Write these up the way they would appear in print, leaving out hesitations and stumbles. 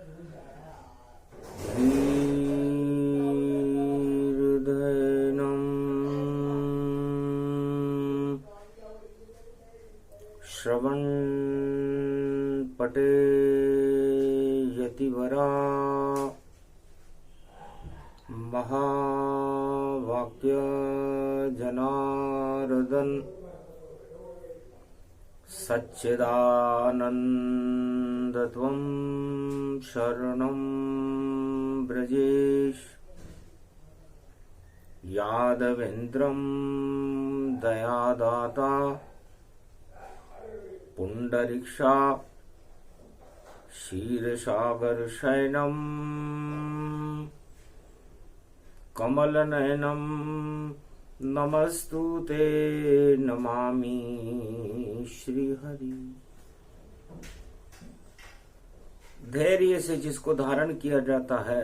धीर्धैनम् श्रवण पटे यतिवरा महावाक्य जनार्दन सच्चिदानन्दत्वं शरणं ब्रजेश यादवेन्द्रं दयादाता पुंडरीक्षा क्षीरसागरशयनं कमलनयनं नमस्तुते नमामि श्रीहरि। धैर्य से जिसको धारण किया जाता है,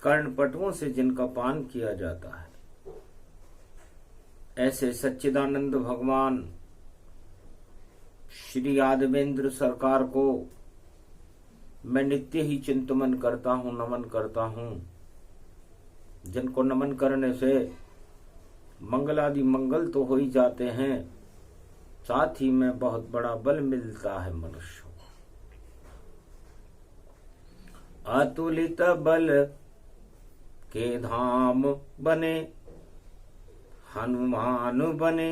कर्णपटुओं से जिनका पान किया जाता है, ऐसे सच्चिदानंद भगवान श्री यादवेंद्र सरकार को मैं नित्य ही चिंतन करता हूँ, नमन करता हूँ, जिनको नमन करने से मंगलादि मंगल तो हो ही जाते हैं, साथ ही में बहुत बड़ा बल मिलता है मनुष्य को। अतुलित बल के धाम बने हनुमान बने,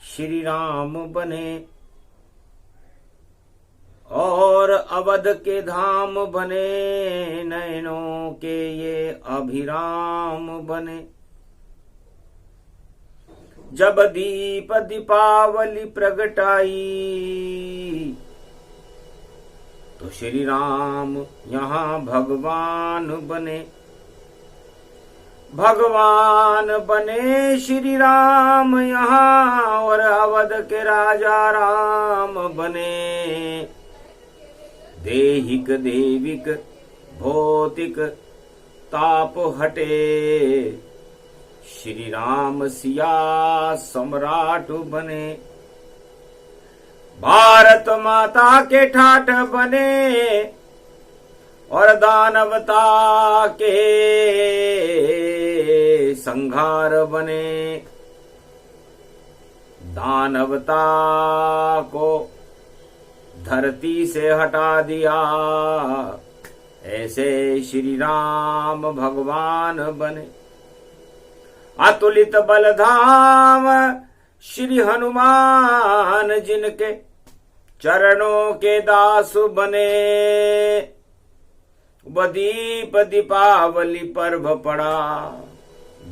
श्री राम बने, और अवध के धाम बने नयनों के ये अभिराम बने। जब दीप दीपावली प्रगटाई तो श्री राम यहाँ भगवान बने, भगवान बने श्री राम यहाँ, और अवध के राजा राम बने। देहिक देविक भौतिक ताप हटे, श्री राम सिया सम्राट बने। भारत माता के ठाठ बने, और दानवता के संहार बने। दानवता को धरती से हटा दिया, ऐसे श्री राम भगवान बने। अतुलित बलधाम श्री हनुमान जिनके चरणों के दास बने। वह दीप दीपावली पर्व पड़ा,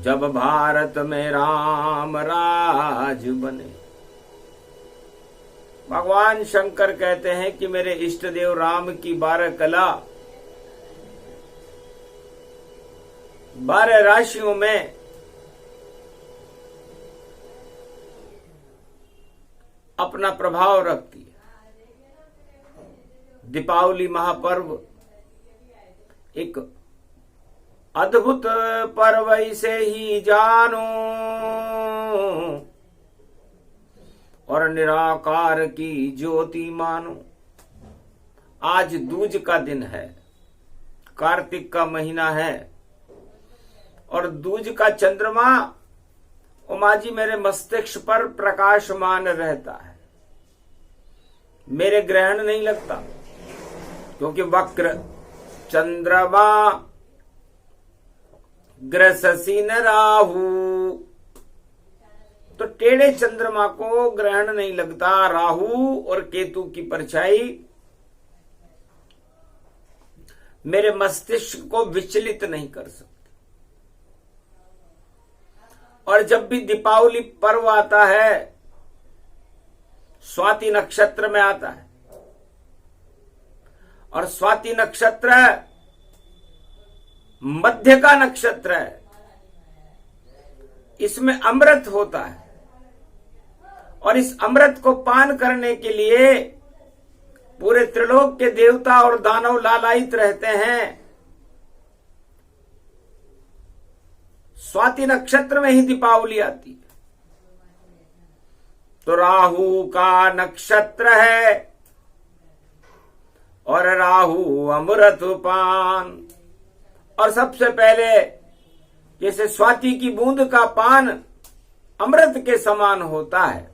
जब भारत में राम राज बने। भगवान शंकर कहते हैं कि मेरे इष्ट देव राम की 12 कला 12 राशियों में अपना प्रभाव रखती है। दीपावली महापर्व एक अद्भुत पर्व, इसे ही जानो, और निराकार की ज्योति मानो। आज दूज का दिन है, कार्तिक का महीना है, और दूज का चंद्रमा उमा जी मेरे मस्तिष्क पर प्रकाशमान रहता है। मेरे ग्रहण नहीं लगता, क्योंकि वक्र चंद्रमा ग्रससी न राहु, तो टेढ़े चंद्रमा को ग्रहण नहीं लगता। राहु और केतु की परछाई मेरे मस्तिष्क को विचलित नहीं कर सकती। और जब भी दीपावली पर्व आता है, स्वाति नक्षत्र में आता है, और स्वाति नक्षत्र मध्य का नक्षत्र है, इसमें अमृत होता है, और इस अमृत को पान करने के लिए पूरे त्रिलोक के देवता और दानव लालायित रहते हैं। स्वाति नक्षत्र में ही दीपावली आती है। तो राहु का नक्षत्र है और राहु अमृत पान। और सबसे पहले जैसे स्वाति की बूंद का पान अमृत के समान होता है,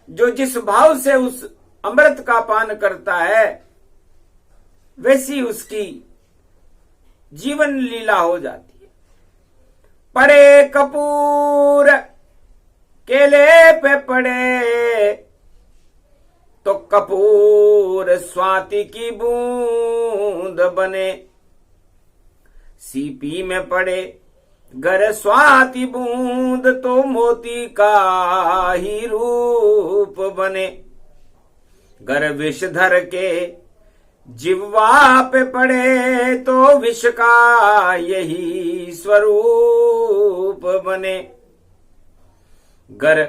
जो जिस भाव से उस अमृत का पान करता है वैसी उसकी जीवन लीला हो जाती है। पड़े कपूर केले पे पड़े तो कपूर स्वाति की बूंद बने, सीपी में पड़े गर स्वाति बूंद तो मोती का ही रूप बने। गर विषधर के जिह्वा पे पड़े तो विष का यही स्वरूप बने। गर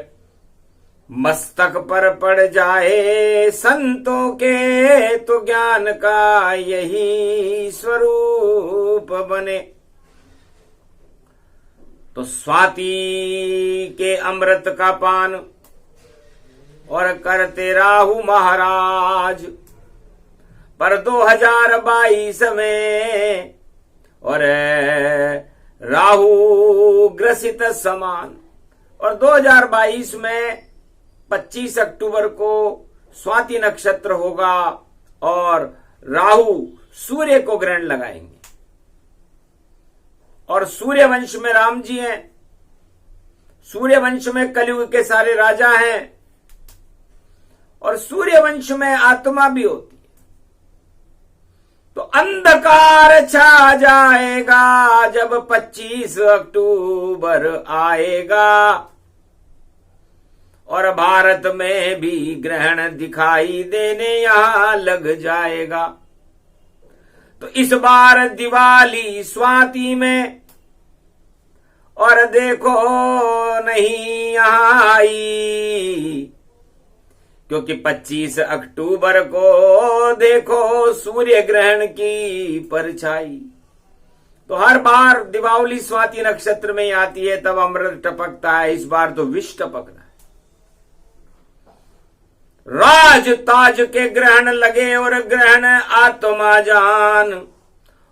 मस्तक पर पड़ जाए संतों के तो ज्ञान का यही स्वरूप बने। तो स्वाति के अमृत का पान और करते राहु महाराज पर 2022 में और राहु ग्रसित समान। और 2022 में 25 अक्टूबर को स्वाति नक्षत्र होगा और राहु सूर्य को ग्रहण लगाएंगे। और सूर्य वंश में राम जी हैं, सूर्य वंश में कलयुग के सारे राजा हैं और सूर्य वंश में आत्मा भी होती है। तो अंधकार छा जाएगा जब 25 अक्टूबर आएगा और भारत में भी ग्रहण दिखाई देने यहां लग जाएगा। तो इस बार दिवाली स्वाति में और देखो नहीं यहां आई, क्योंकि 25 अक्टूबर को देखो सूर्य ग्रहण की परछाई। तो हर बार दीपावली स्वाति नक्षत्र में आती है तब अमृत टपकता है, इस बार तो विष टपक रहा है। राज ताज के ग्रहण लगे और ग्रहण आत्मा जान,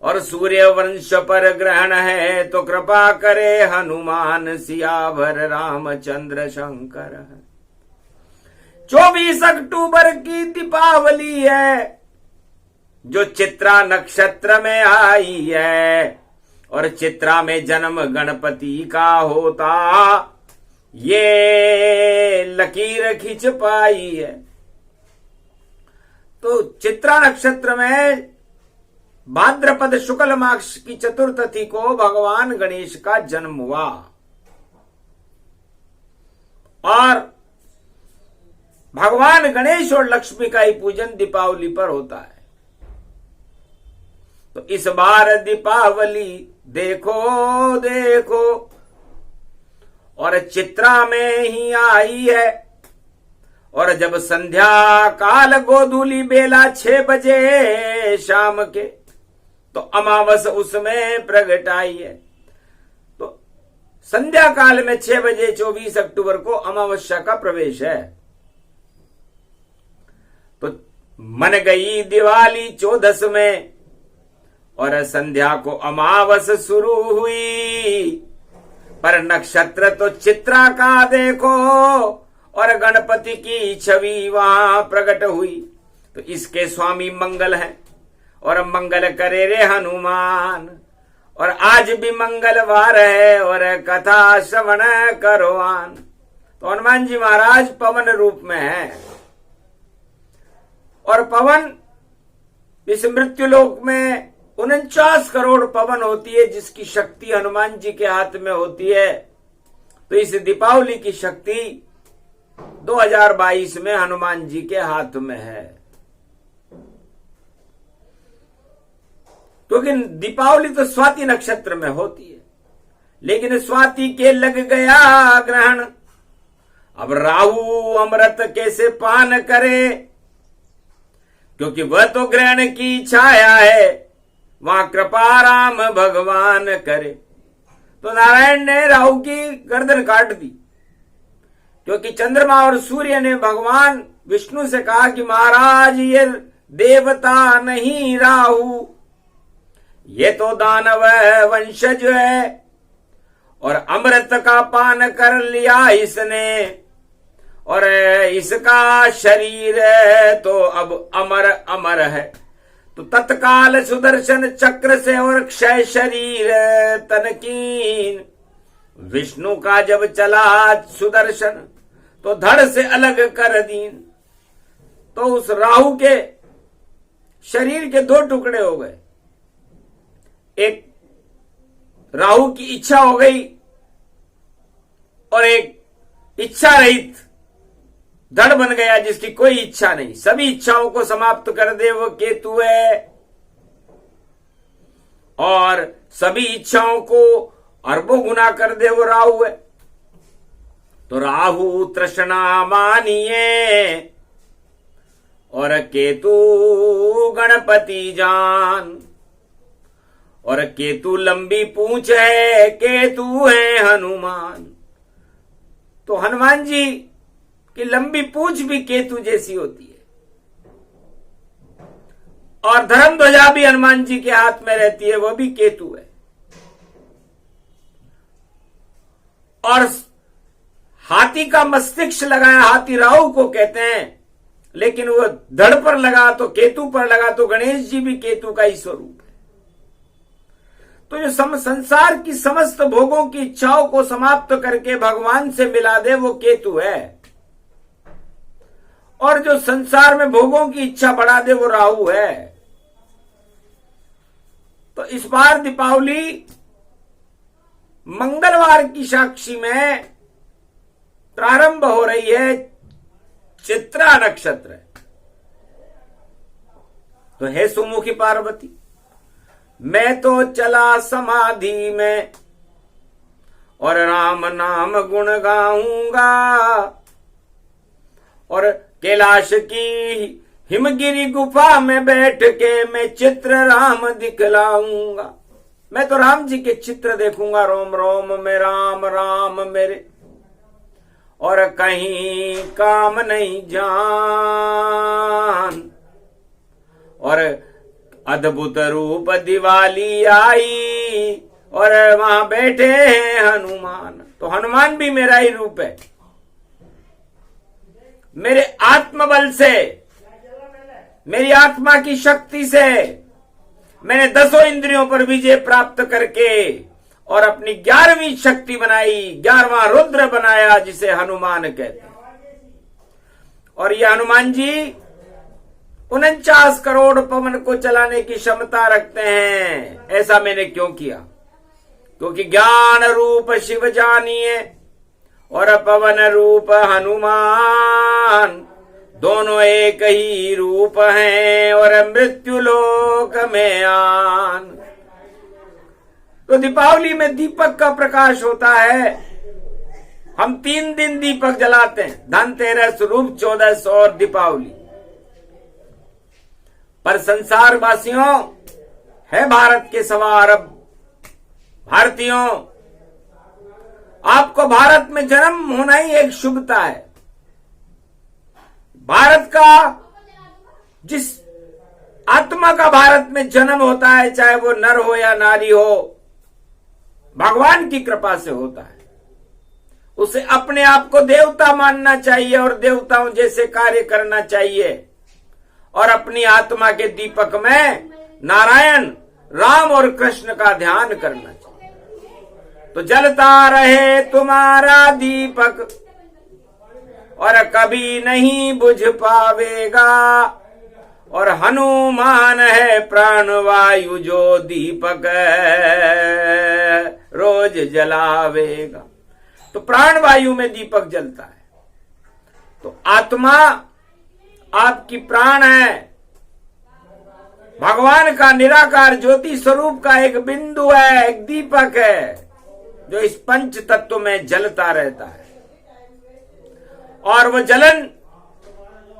और सूर्य वंश पर ग्रहण है तो कृपा करे हनुमान सियावर रामचंद्र शंकर। 24 अक्टूबर की दीपावली है जो चित्रा नक्षत्र में आई है और चित्रा में जन्म गणपति का होता ये लकीर खिंच पाई है। तो चित्रा नक्षत्र में भाद्रपद शुक्ल मास की चतुर्थी को भगवान गणेश का जन्म हुआ और भगवान गणेश और लक्ष्मी का ही पूजन दीपावली पर होता है। तो इस बार दीपावली देखो देखो और चित्रा में ही आई है। और जब संध्या काल गोधूली बेला 6 बजे शाम के तो अमावस उसमें प्रगट आई है। तो संध्या काल में 6 बजे 24 अक्टूबर को अमावस्या का प्रवेश है। तो मन गई दिवाली 14 में और संध्या को अमावस शुरू हुई, पर नक्षत्र तो चित्रा का देखो और गणपति की छवि वहां प्रकट हुई। तो इसके स्वामी मंगल हैं और मंगल करे रे हनुमान। और आज भी मंगलवार है और कथा श्रवण करोवान। तो हनुमान जी महाराज पवन रूप में है और पवन इस मृत्युलोक में 49 करोड़ पवन होती है जिसकी शक्ति हनुमान जी के हाथ में होती है। तो इस दीपावली की शक्ति 2022 में हनुमान जी के हाथ में है, क्योंकि दीपावली तो स्वाति नक्षत्र में होती है। लेकिन स्वाति के लग गया ग्रहण, अब राहु अमृत कैसे पान करे, क्योंकि वह तो ग्रहण की छाया है, वहां कृपा राम भगवान करे। तो नारायण ने राहु की गर्दन काट दी, क्योंकि चंद्रमा और सूर्य ने भगवान विष्णु से कहा कि महाराज ये देवता नहीं राहु, ये तो दानव वंशज है, और अमृत का पान कर लिया इसने, और इसका शरीर तो अब अमर अमर है। तो तत्काल सुदर्शन चक्र से और क्षय शरीर तनकीन, विष्णु का जब चला सुदर्शन तो धड़ से अलग कर दीन। तो उस राहु के शरीर के दो टुकड़े हो गए, एक राहु की इच्छा हो गई और एक इच्छा रहित धड़ बन गया जिसकी कोई इच्छा नहीं, सभी इच्छाओं को समाप्त कर दे वो केतु है, और सभी इच्छाओं को अरबों गुना कर दे वो राहु है। तो राहु तृष्णा मानिए और केतु गणपति जान, और केतु लंबी पूंछ है, केतु है हनुमान। तो हनुमान जी की लंबी पूंछ भी केतु जैसी होती है, और धर्म ध्वजा भी हनुमान जी के हाथ में रहती है, वो भी केतु है। और हाथी का मस्तिष्क लगाया, हाथी राहु को कहते हैं, लेकिन वो धड़ पर लगा तो केतु पर लगा, तो गणेश जी भी केतु का ही स्वरूप है। तो जो संसार की समस्त भोगों की इच्छाओं को समाप्त करके भगवान से मिला दे वो केतु है, और जो संसार में भोगों की इच्छा बढ़ा दे वो राहु है। तो इस बार दीपावली मंगलवार की साक्षी में प्रारंभ हो रही है, चित्रा नक्षत्र। तो हे सुमुखी पार्वती, मैं तो चला समाधि में और राम नाम गुण गाऊंगा, और कैलाश की हिमगिरी गुफा में बैठ के मैं चित्र राम दिखलाऊंगा। मैं तो राम जी के चित्र देखूंगा, रोम रोम में राम राम मेरे, और कहीं काम नहीं जान। और अद्भुत रूप दिवाली आई और वहां बैठे हैं हनुमान। तो हनुमान भी मेरा ही रूप है। मेरे आत्मबल से, मेरी आत्मा की शक्ति से मैंने 10 इंद्रियों पर विजय प्राप्त करके और अपनी 11वीं शक्ति बनाई, 11वां रुद्र बनाया, जिसे हनुमान कहते हैं। और ये हनुमान जी 49 करोड़ पवन को चलाने की क्षमता रखते हैं। ऐसा मैंने क्यों किया? क्योंकि ज्ञान रूप शिव जानिए और पवन रूप हनुमान, दोनों एक ही रूप हैं और मृत्यु लोक में आन। तो दीपावली में दीपक का प्रकाश होता है। हम 3 दिन दीपक जलाते हैं, धनतेरस, रूप चौदस और दीपावली। पर संसार वासियों, है भारत के 1.25 अरब भारतीयों, आपको भारत में जन्म होना ही एक शुभता है। भारत का, जिस आत्मा का भारत में जन्म होता है, चाहे वो नर हो या नारी हो, भगवान की कृपा से होता है। उसे अपने आप को देवता मानना चाहिए और देवताओं जैसे कार्य करना चाहिए, और अपनी आत्मा के दीपक में नारायण, राम और कृष्ण का ध्यान करना चाहिए। तो जलता रहे तुम्हारा दीपक और कभी नहीं बुझ पावेगा, और हनुमान है प्राणवायु जो दीपक रोज जलावेगा। तो प्राणवायु में दीपक जलता है। तो आत्मा आपकी प्राण है, भगवान का निराकार ज्योति स्वरूप का एक बिंदु है, एक दीपक है, जो इस पंच तत्व में जलता रहता है। और वो जलन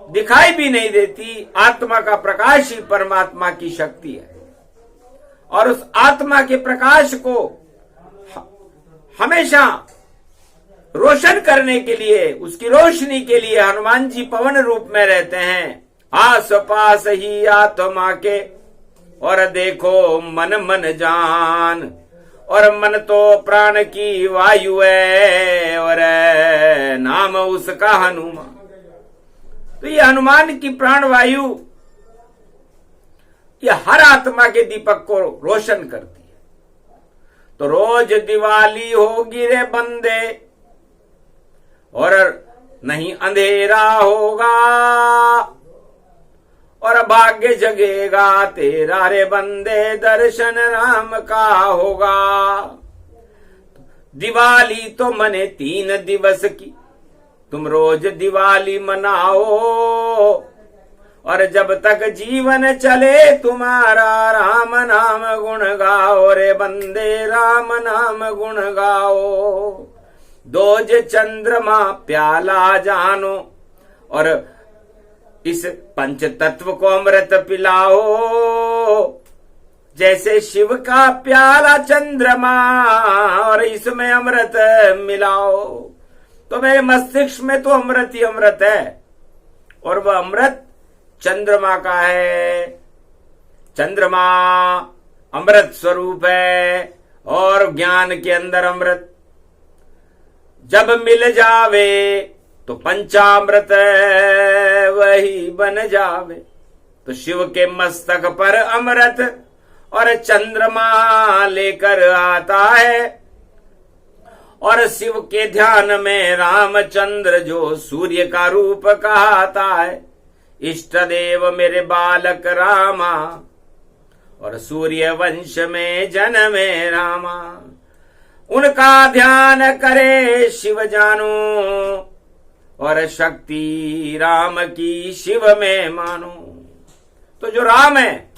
दिखाई भी नहीं देती। आत्मा का प्रकाश ही परमात्मा की शक्ति है, और उस आत्मा के प्रकाश को हमेशा रोशन करने के लिए, उसकी रोशनी के लिए हनुमान जी पवन रूप में रहते हैं आस पास ही आत्मा के, और देखो मन मन जान। और मन तो प्राण की वायु है, और नाम उसका हनुमान। तो ये हनुमान की प्राण वायु ये हर आत्मा के दीपक को रोशन करती है। तो रोज दिवाली होगी रे बंदे, और नहीं अंधेरा होगा, और भाग्य जगेगा तेरा रे बंदे, दर्शन राम का होगा। दिवाली तो मने 3 दिवस की, तुम रोज दिवाली मनाओ, और जब तक जीवन चले तुम्हारा राम नाम गुण गाओ रे बंदे, राम नाम गुण गाओ। दोज चंद्रमा प्याला जानो, और इस पंच तत्व को अमृत पिलाओ, जैसे शिव का प्याला चंद्रमा, और इसमें अमृत मिलाओ। तो मेरे मस्तिष्क में तो अमृत ही अमृत है, और वह अमृत चंद्रमा का है। चंद्रमा अमृत स्वरूप है, और ज्ञान के अंदर अमृत जब मिल जावे तो पंचामृत वही बन जावे। तो शिव के मस्तक पर अमृत और चंद्रमा लेकर आता है, और शिव के ध्यान में रामचंद्र जो सूर्य का रूप कहता है। इष्ट देव मेरे बालक रामा, और सूर्य वंश में जन्मे रामा। उनका ध्यान करे शिव जानो, और शक्ति राम की शिव में मानो। तो जो राम है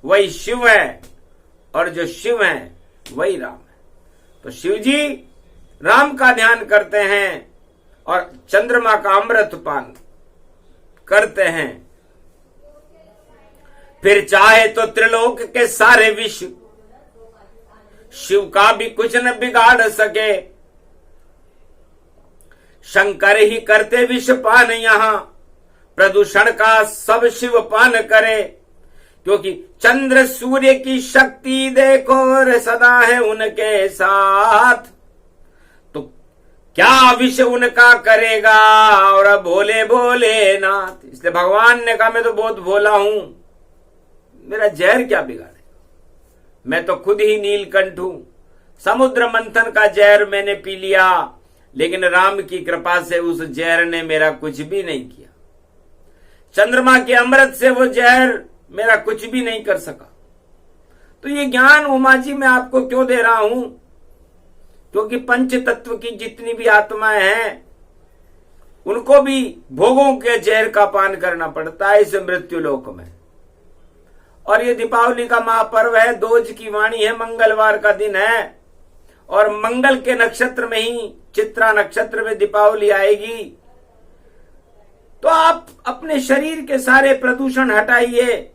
वही शिव है, और जो शिव है वही राम है। तो शिव जी राम का ध्यान करते हैं, और चंद्रमा का अमृत पान करते हैं। फिर चाहे तो त्रिलोक के सारे विश्व शिव का भी कुछ न बिगाड़ सके। शंकर ही करते विष पान, यहां प्रदूषण का सब शिव पान करे। क्योंकि चंद्र सूर्य की शक्ति देखो रे सदा है उनके साथ। तो क्या विष उनका करेगा, और भोले भोले नाथ। इसलिए भगवान ने कहा मैं तो बहुत भोला हूं, मेरा जहर क्या बिगाड़ेगा, मैं तो खुद ही नीलकंठ हूं। समुद्र मंथन का जहर मैंने पी लिया, लेकिन राम की कृपा से उस जहर ने मेरा कुछ भी नहीं किया। चंद्रमा के अमृत से वो जहर मेरा कुछ भी नहीं कर सका। तो ये ज्ञान उमा जी मैं आपको क्यों दे रहा हूं, क्योंकि पंच तत्व की जितनी भी आत्माएं हैं उनको भी भोगों के जहर का पान करना पड़ता है इस मृत्यु लोक में। और ये दीपावली का महापर्व है, दोज की वाणी है, मंगलवार का दिन है, और मंगल के नक्षत्र में ही चित्रा नक्षत्र में दीपावली आएगी। तो आप अपने शरीर के सारे प्रदूषण हटाइए,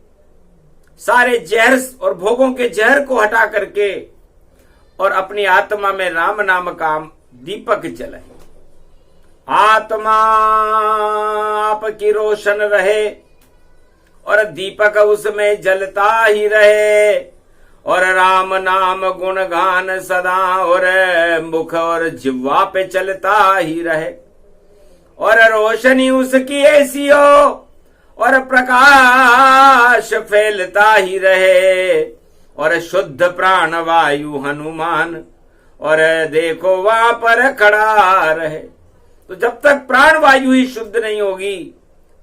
सारे जहर और भोगों के जहर को हटा करके, और अपनी आत्मा में राम नाम का दीपक जलाए। आत्मा आपकी रोशन रहे, और दीपक उसमें जलता ही रहे, और राम नाम गुणगान सदा और मुख और जिह्वा पे चलता ही रहे, और रोशनी उसकी ऐसी हो और प्रकाश फैलता ही रहे, और शुद्ध प्राण वायु हनुमान और देखो वहां पर खड़ा रहे। तो जब तक प्राण वायु ही शुद्ध नहीं होगी,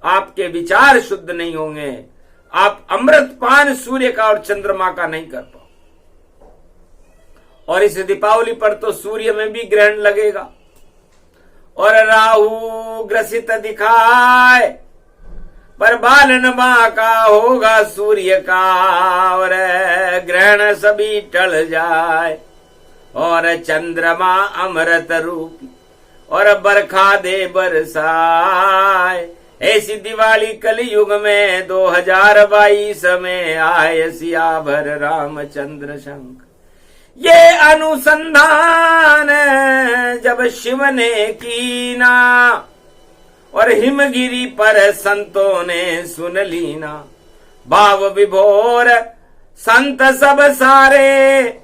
आपके विचार शुद्ध नहीं होंगे, आप अमृत पान सूर्य का और चंद्रमा का नहीं कर पाओ। और इस दीपावली पर तो सूर्य में भी ग्रहण लगेगा, और राहु ग्रसित दिखाए, पर बालन मां का होगा सूर्य का, और ग्रहण सभी टल जाए, और चंद्रमा अमृत रूपी और बरखा दे बरसाए। ऐसी दिवाली कलयुग में 2022 में आए सियावर रामचंद्र शंकर। ये अनुसंधान जब शिव ने कीना, और हिमगिरी पर संतों ने सुन लीना। भाव विभोर संत सब सारे,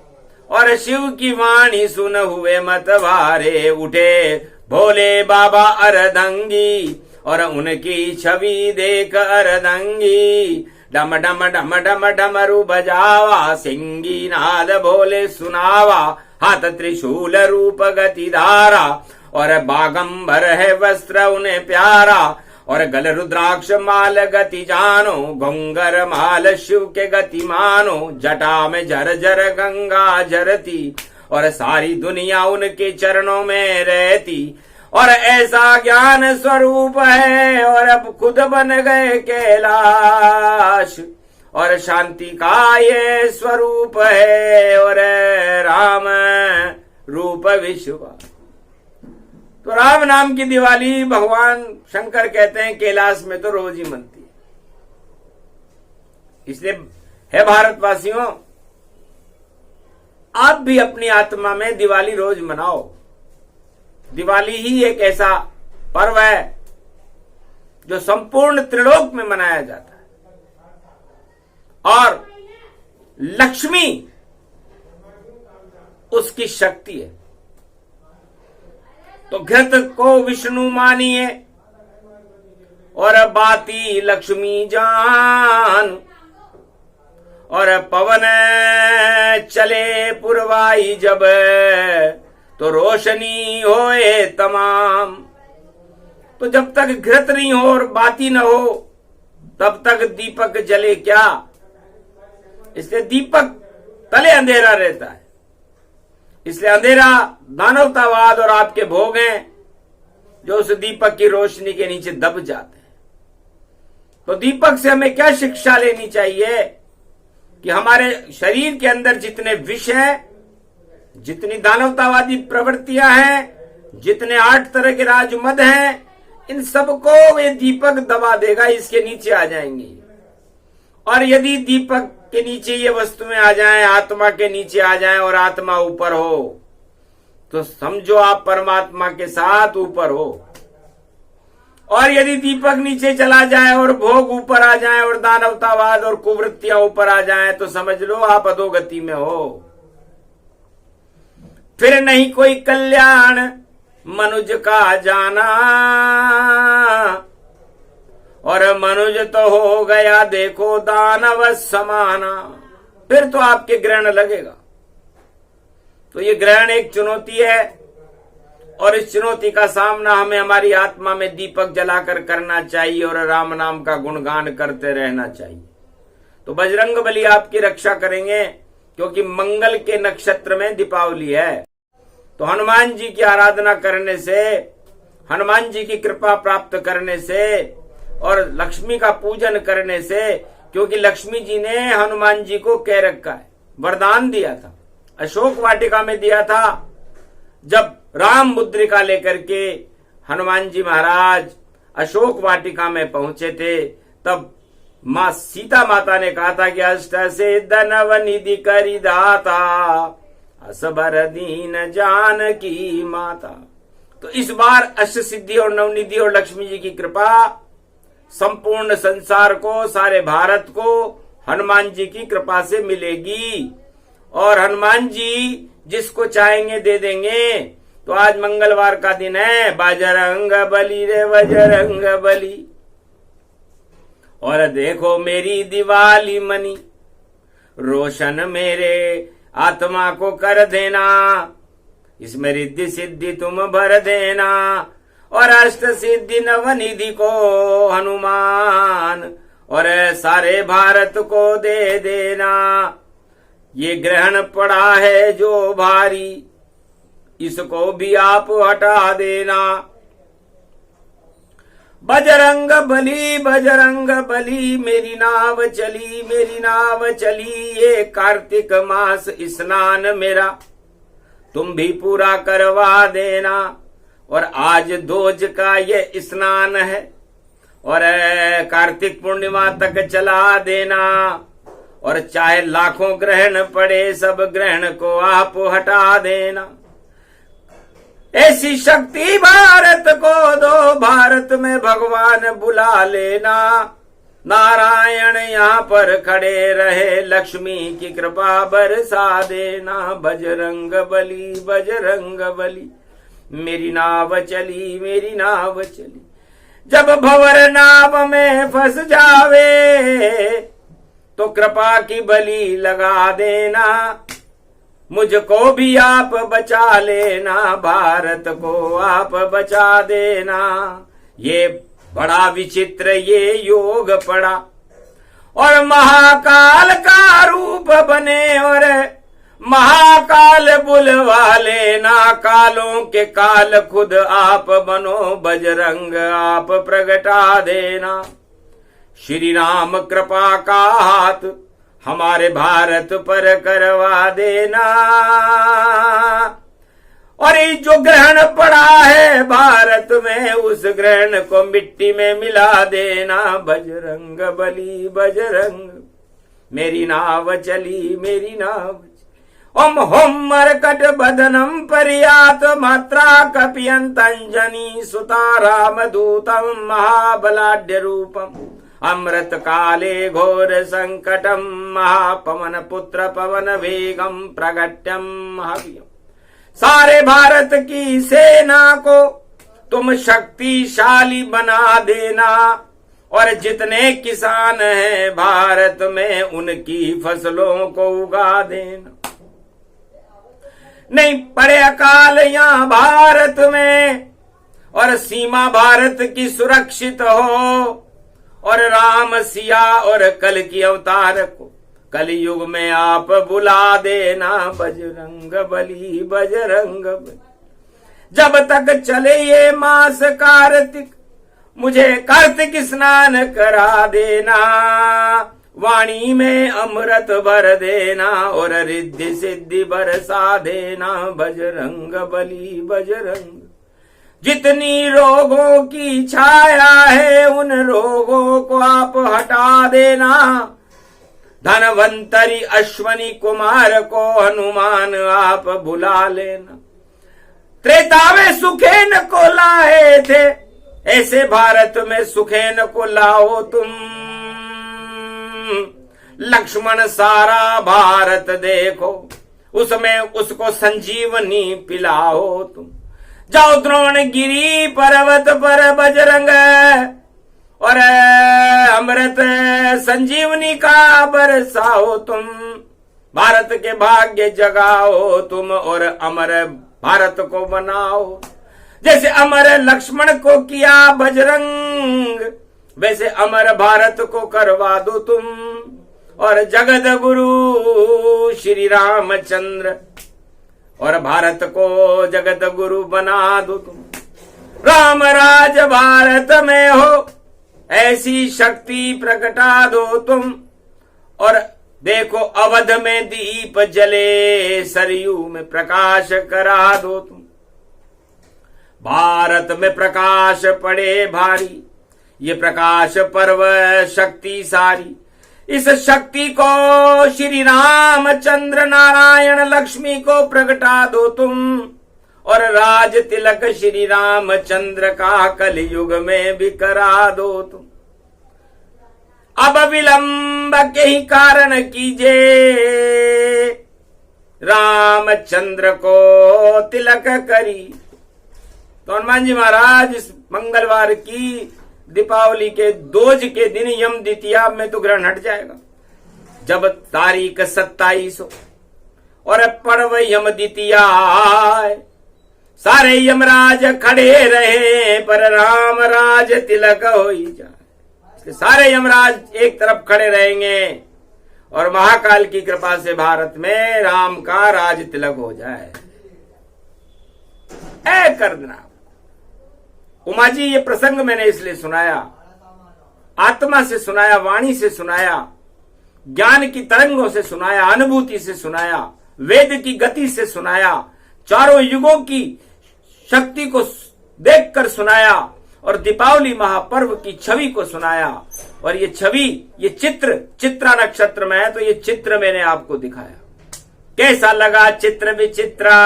और शिव की वाणी सुन हुए मतवारे। उठे भोले बाबा अर्धंगी, और उनकी छवि देख अर्धंगी। डम डम डम डम डमरू बजावा, सिंगी नाद भोले सुनावा। हाथ त्रिशूल रूप गति धारा, और बागंबर है वस्त्र उन्हें प्यारा। और गल रुद्राक्ष माल गति जानो, घुंगर माल शिव के गति मानो। जटा में झर झर गंगा झरती, और सारी दुनिया उनके चरणों में रहती। और ऐसा ज्ञान स्वरूप है, और अब खुद बन गए कैलाश। और शांति का ये स्वरूप है, और राम रूप विश्वास। तो राम नाम की दिवाली भगवान शंकर कहते हैं कैलाश में तो रोज ही मनती है। इसलिए है भारतवासियों, आप भी अपनी आत्मा में दिवाली रोज मनाओ। दिवाली ही एक ऐसा पर्व है जो संपूर्ण त्रिलोक में मनाया जाता है। और लक्ष्मी उसकी शक्ति है। तो घृत को विष्णु मानिए, और बाती लक्ष्मी जान। और पवन चले पुरवाई जब, तो रोशनी होए तमाम। तो जब तक घृत नहीं हो और बाती न हो, तब तक दीपक जले क्या। इसलिए दीपक तले अंधेरा रहता है। इसलिए अंधेरा दानवतावाद और आपके भोग हैं जो उस दीपक की रोशनी के नीचे दब जाते हैं। तो दीपक से हमें क्या शिक्षा लेनी चाहिए कि हमारे शरीर के अंदर जितने विष हैं, जितनी दानवतावादी प्रवृत्तियां हैं, जितने 8 तरह के राजमद हैं, इन सबको वे दीपक दबा देगा, इसके नीचे आ जाएंगी। और यदि दीपक के नीचे ये वस्तुएं आ जाएं, आत्मा के नीचे आ जाएं और आत्मा ऊपर हो, तो समझो आप परमात्मा के साथ ऊपर हो। और यदि दीपक नीचे चला जाए और भोग ऊपर आ जाए और दानवतावाद और कुवृत्तियां ऊपर आ जाएं, तो समझ लो आप अधोगति में हो। फिर नहीं कोई कल्याण मनुज का जाना, और मनुज तो हो गया देखो दानव समाना। फिर तो आपके ग्रहण लगेगा। तो ये ग्रहण एक चुनौती है, और इस चुनौती का सामना हमें हमारी आत्मा में दीपक जलाकर करना चाहिए, और राम नाम का गुणगान करते रहना चाहिए। तो बजरंग बली आपकी रक्षा करेंगे, क्योंकि मंगल के नक्षत्र में दीपावली है। तो हनुमान जी की आराधना करने से, हनुमान जी की कृपा प्राप्त करने से, और लक्ष्मी का पूजन करने से, क्योंकि लक्ष्मी जी ने हनुमान जी को कह रखा है, वरदान दिया था, अशोक वाटिका में दिया था। जब राम मुद्रिका लेकर के हनुमान जी महाराज अशोक वाटिका में पहुंचे थे, तब मां सीता माता ने कहा था कि अष्ट सिद्ध नवनिधि करि दाता, असबर दीन जानकी माता। तो इस बार अष्ट सिद्धि और नवनिधि और लक्ष्मी जी की कृपा संपूर्ण संसार को, सारे भारत को हनुमान जी की कृपा से मिलेगी। और हनुमान जी जिसको चाहेंगे दे देंगे। तो आज मंगलवार का दिन है, बजरंग बली रे बजरंग बली। और देखो मेरी दिवाली मनी, रोशन मेरे आत्मा को कर देना। इसमें रिद्धि सिद्धि तुम भर देना, और अष्ट सिद्धि नवनिधि को हनुमान, और सारे भारत को दे देना। ये ग्रहण पड़ा है जो भारी, इसको भी आप हटा देना। बजरंग बली मेरी नाव चली, मेरी नाव चली। ये कार्तिक मास स्नान मेरा तुम भी पूरा करवा देना। और आज दोज का ये स्नान है, और कार्तिक पूर्णिमा तक चला देना। और चाहे लाखों ग्रहण पड़े, सब ग्रहण को आप हटा देना। ऐसी शक्ति भारत को दो, भारत में भगवान बुला लेना। नारायण यहाँ पर खड़े रहे, लक्ष्मी की कृपा बरसा देना। बजरंग बली, बजरंग बली, मेरी नाव चली, मेरी नाव चली। जब भंवर नाव में फंस जावे, तो कृपा की बली लगा देना। मुझको भी आप बचा लेना, भारत को आप बचा देना। ये बड़ा विचित्र ये योग पड़ा, और महाकाल का रूप बने, और महाकाल बुलवा लेना। कालों के काल खुद आप बनो, बजरंग आप प्रगटा देना। श्री राम कृपा का हाथ हमारे भारत पर करवा देना। और ये जो ग्रहण पड़ा है भारत में, उस ग्रहण को मिट्टी में मिला देना। बजरंग बली, बजरंग, मेरी नाव चली, मेरी नाव चली। ओम होम मरकट बदनम पर्यात मात्रा कपियंतंजनी सुता रामदूतम महाबलाढ्य रूपम। अमृत काले घोर संकटम महापवन पुत्र पवन वेगम प्रगट्यम महावीरम। सारे भारत की सेना को तुम शक्तिशाली बना देना, और जितने किसान हैं भारत में उनकी फसलों को उगा देना। नहीं पड़े अकाल यहाँ भारत में, और सीमा भारत की सुरक्षित हो। और राम सिया और कल की अवतार को कलयुग में आप बुला देना। बजरंग बली, बजरंग बली, जब तक चले ये मास कार्तिक, मुझे कार्तिक स्नान करा देना। वाणी में अमृत भर देना, और रिद्धि सिद्धि बरसा देना। बजरंग बली, बजरंग, जितनी रोगों की छाया है उन रोगों को आप हटा देना। धनवंतरी अश्वनी कुमार को हनुमान आप बुला लेना। त्रेता में सुखेन को लाए थे, ऐसे भारत में सुखेन को लाओ तुम। लक्ष्मण सारा भारत देखो, उसमें उसको संजीवनी पिलाओ तुम। जाओ द्रोणगिरी पर्वत पर बजरंग, और अमृत संजीवनी का बरसाओ तुम। भारत के भाग्य जगाओ तुम, और अमर भारत को बनाओ। जैसे अमर लक्ष्मण को किया बजरंग, वैसे अमर भारत को करवा दो तुम। और जगत गुरु श्री रामचंद्र, और भारत को जगत गुरु बना दो तुम। राम राज भारत में हो, ऐसी शक्ति प्रकटा दो तुम। और देखो अवध में दीप जले, सरयू में प्रकाश करा दो तुम। भारत में प्रकाश पड़े भारी, ये प्रकाश पर्व शक्ति सारी। इस शक्ति को श्री रामचंद्र नारायण लक्ष्मी को प्रगटा दो तुम। और राज तिलक श्री रामचंद्र का कलयुग में भी करा दो तुम। अब विलंब के ही कारण कीजिए, रामचंद्र को तिलक करी। तो हनुमान जी महाराज इस मंगलवार की दीपावली के दोज के दिन यम द्वितीया में तो ग्रहण हट जाएगा। जब तारीख 27 हो और पर्व यम द्वितीया आए, सारे यमराज खड़े रहे पर राम राज तिलक हो ही जाए। सारे यमराज एक तरफ खड़े रहेंगे और महाकाल की कृपा से भारत में राम का राज तिलक हो जाए। ऐ कर देना। उमा जी, ये प्रसंग मैंने इसलिए सुनाया, आत्मा से सुनाया, वाणी से सुनाया, ज्ञान की तरंगों से सुनाया, अनुभूति से सुनाया, वेद की गति से सुनाया, चारों युगों की शक्ति को देखकर सुनाया और दीपावली महापर्व की छवि को सुनाया। और ये छवि, ये चित्र चित्रा नक्षत्र में है, तो ये चित्र मैंने आपको दिखाया। कैसा लगा चित्र विचित्रा?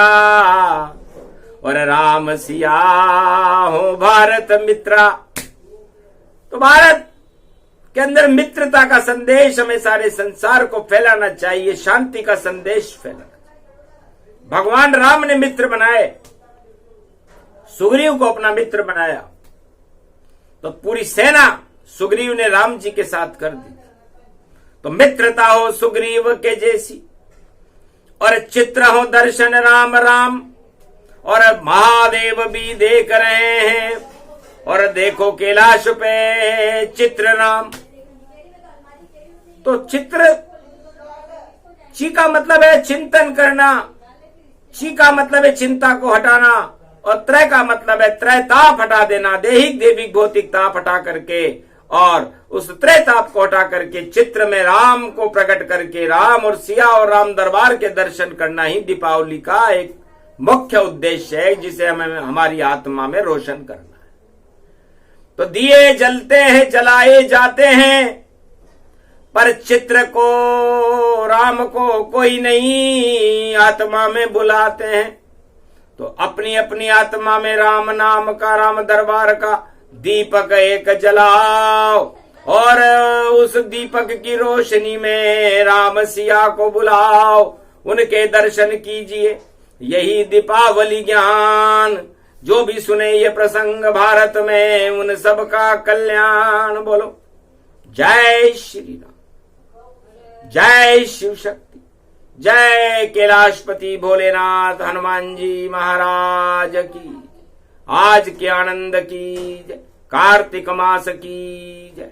और राम सिया हो भारत मित्रा। तो भारत के अंदर मित्रता का संदेश हमें सारे संसार को फैलाना चाहिए, शांति का संदेश फैलाना चाहिए। भगवान राम ने मित्र बनाए, सुग्रीव को अपना मित्र बनाया, तो पूरी सेना सुग्रीव ने राम जी के साथ कर दी। तो मित्रता हो सुग्रीव के जैसी, और चित्र हो दर्शन राम राम, और महादेव भी देख रहे हैं, और देखो कैलाश पे चित्र राम। तो चित्र, ची का मतलब है चिंतन करना, ची का मतलब है चिंता को हटाना, और त्रय का मतलब है त्रय ताप हटा देना, देहिक देविक भौतिक ताप हटा करके, और उस त्रय ताप को हटा करके चित्र में राम को प्रकट करके राम और सिया और राम दरबार के दर्शन करना ही दीपावली का एक मुख्य उद्देश्य है, जिसे हमें हमारी आत्मा में रोशन करना है। तो दिए जलते हैं, जलाए जाते हैं, पर चित्र को राम को कोई नहीं आत्मा में बुलाते हैं। तो अपनी अपनी आत्मा में राम नाम का, राम दरबार का दीपक एक जलाओ, और उस दीपक की रोशनी में राम सिया को बुलाओ, उनके दर्शन कीजिए। यही दीपावली ज्ञान, जो भी सुने ये प्रसंग भारत में, उन सबका कल्याण। बोलो जय श्री राम, जय शिव शक्ति, जय कैलाशपति भोलेनाथ हनुमान जी महाराज की, आज के आनंद की जय, कार्तिक मास की जय।